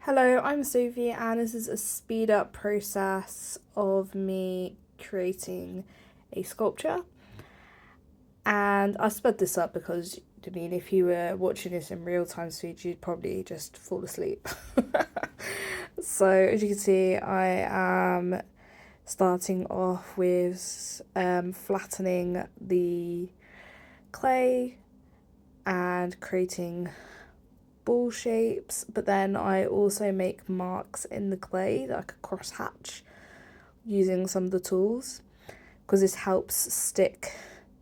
Hello, I'm Sophie, and this is a speed up process of me creating a sculpture. And I sped this up because, if you were watching this in real time speed, you'd probably just fall asleep. So, as you can see, I am starting off with flattening the clay and creating ball shapes, but then I also make marks in the clay that I could cross hatch using some of the tools, because this helps stick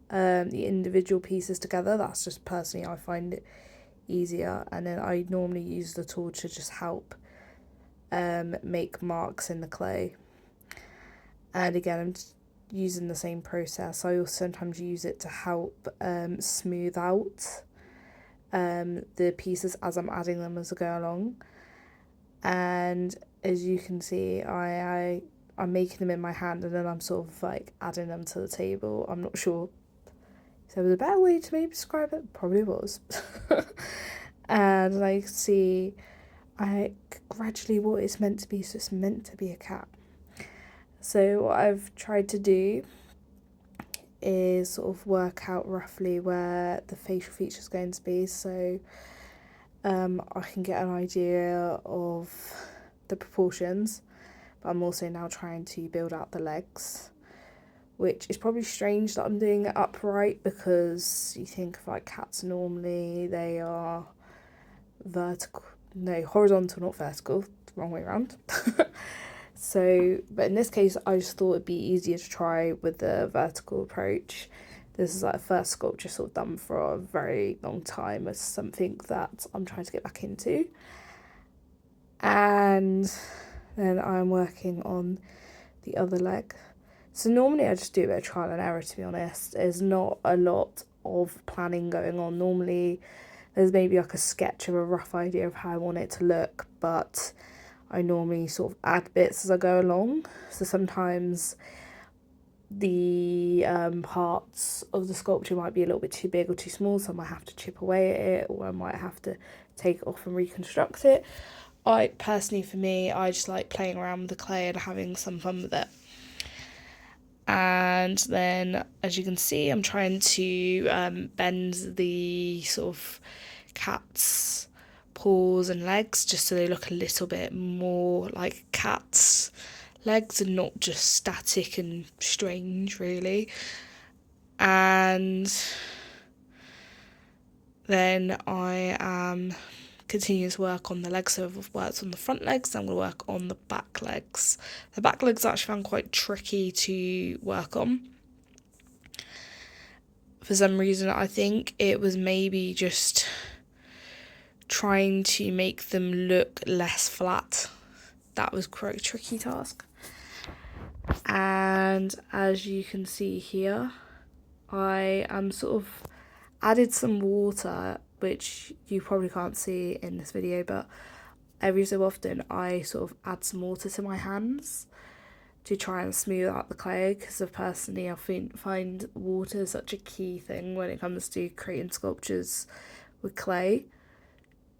the individual pieces together. That's just personally, I find it easier, and then I normally use the tool to just help make marks in the clay. And again, I'm just using the same process. I also sometimes use it to help smooth out the pieces as I'm adding them as I go along. And as you can see, I'm making them in my hand, and then I'm sort of like adding them to the table. I'm not sure if there was a better way to maybe describe it. Probably was. And I see gradually what it's meant to be. So it's meant to be a cat. So what I've tried to do is sort of work out roughly where the facial feature is going to be, so I can get an idea of the proportions. But I'm also now trying to build out the legs, which is probably strange that I'm doing it upright, because you think of like cats, normally they are horizontal, not vertical, wrong way around. So, but in this case, I just thought it'd be easier to try with the vertical approach. This is like the first sculpture sort of done for a very long time. It's something that I'm trying to get back into. And then I'm working on the other leg. So normally I just do a bit of trial and error, to be honest. There's not a lot of planning going on. Normally there's maybe like a sketch of a rough idea of how I want it to look, but I normally sort of add bits as I go along. So sometimes the parts of the sculpture might be a little bit too big or too small, so I might have to chip away at it, or I might have to take it off and reconstruct it. For me, I just like playing around with the clay and having some fun with it. And then, as you can see, I'm trying to bend the sort of cat's paws and legs just so they look a little bit more like cats' legs and not just static and strange, really. And then I am continuing to work on the legs. So I've worked on the front legs, I'm going to work on the back legs. The back legs I actually found quite tricky to work on. For some reason, I think it was maybe just trying to make them look less flat. That was quite a tricky task. And as you can see here, I am sort of added some water, which you probably can't see in this video, but every so often I sort of add some water to my hands to try and smooth out the clay, because personally I find water such a key thing when it comes to creating sculptures with clay,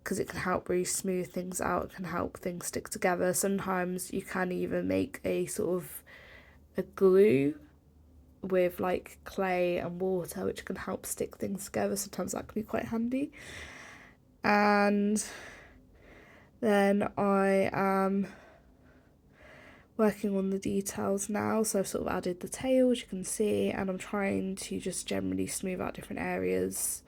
because it can help really smooth things out, it can help things stick together. Sometimes you can even make a sort of a glue with like clay and water, which can help stick things together. Sometimes that can be quite handy. And then I am working on the details now, so I've sort of added the tail, as you can see, and I'm trying to just generally smooth out different areas.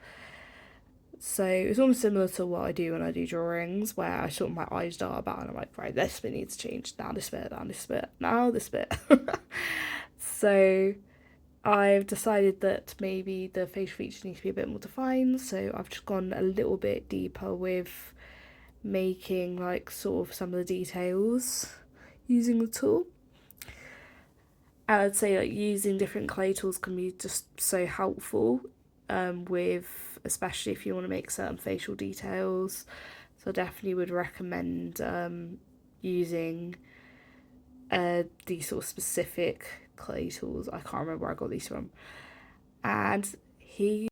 So it's almost similar to what I do when I do drawings, where I sort of my eyes dart about and I'm like, right, this bit needs to change, now this bit, now this bit. So I've decided that maybe the facial features need to be a bit more defined, so I've just gone a little bit deeper with making like sort of some of the details using the tool. And I'd say like using different clay tools can be just so helpful, with especially if you want to make certain facial details. So I definitely would recommend using these sort of specific clay tools. I can't remember where I got these from. And here